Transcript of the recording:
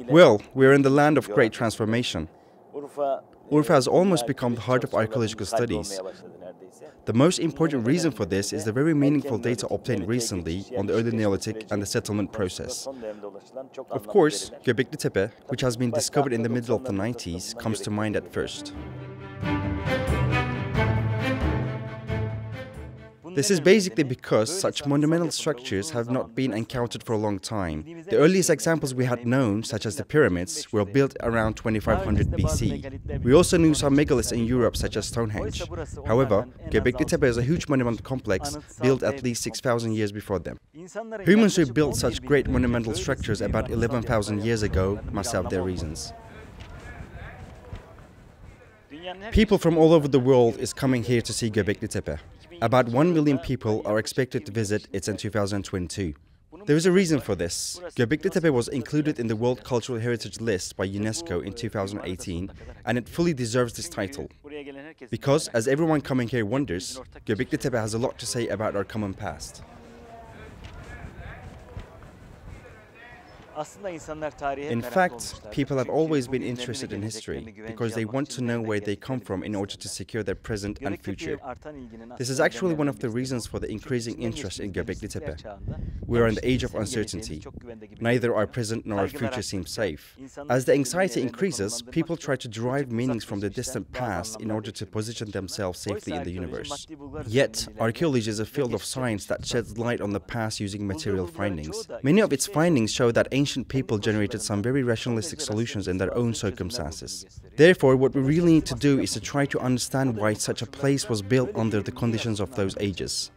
Well, we're in the land of great transformation. Urfa has almost become the heart of archaeological studies. The most important reason for this is the very meaningful data obtained recently on the early Neolithic and the settlement process. Of course, Göbekli Tepe, which has been discovered in the middle of the 90s, comes to mind at first. This is basically because such monumental structures have not been encountered for a long time. The earliest examples we had known, such as the pyramids, were built around 2500 BC. We also knew some megaliths in Europe, such as Stonehenge. However, Göbekli Tepe is a huge monumental complex built at least 6,000 years before them. Humans who built such great monumental structures about 11,000 years ago must have their reasons. People from all over the world is coming here to see Göbekli Tepe. About 1 million people are expected to visit it in 2022. There is a reason for this. Göbekli Tepe was included in the World Cultural Heritage List by UNESCO in 2018, and it fully deserves this title. Because, as everyone coming here wonders, Göbekli Tepe has a lot to say about our common past. In fact, people have always been interested in history because they want to know where they come from in order to secure their present and future. This is actually one of the reasons for the increasing interest in Göbekli Tepe. We are in the age of uncertainty. Neither our present nor our future seem safe. As the anxiety increases, people try to derive meanings from the distant past in order to position themselves safely in the universe. Yet, archaeology is a field of science that sheds light on the past using material findings. Many of its findings show that ancient people generated some very rationalistic solutions in their own circumstances. Therefore, what we really need to do is to try to understand why such a place was built under the conditions of those ages.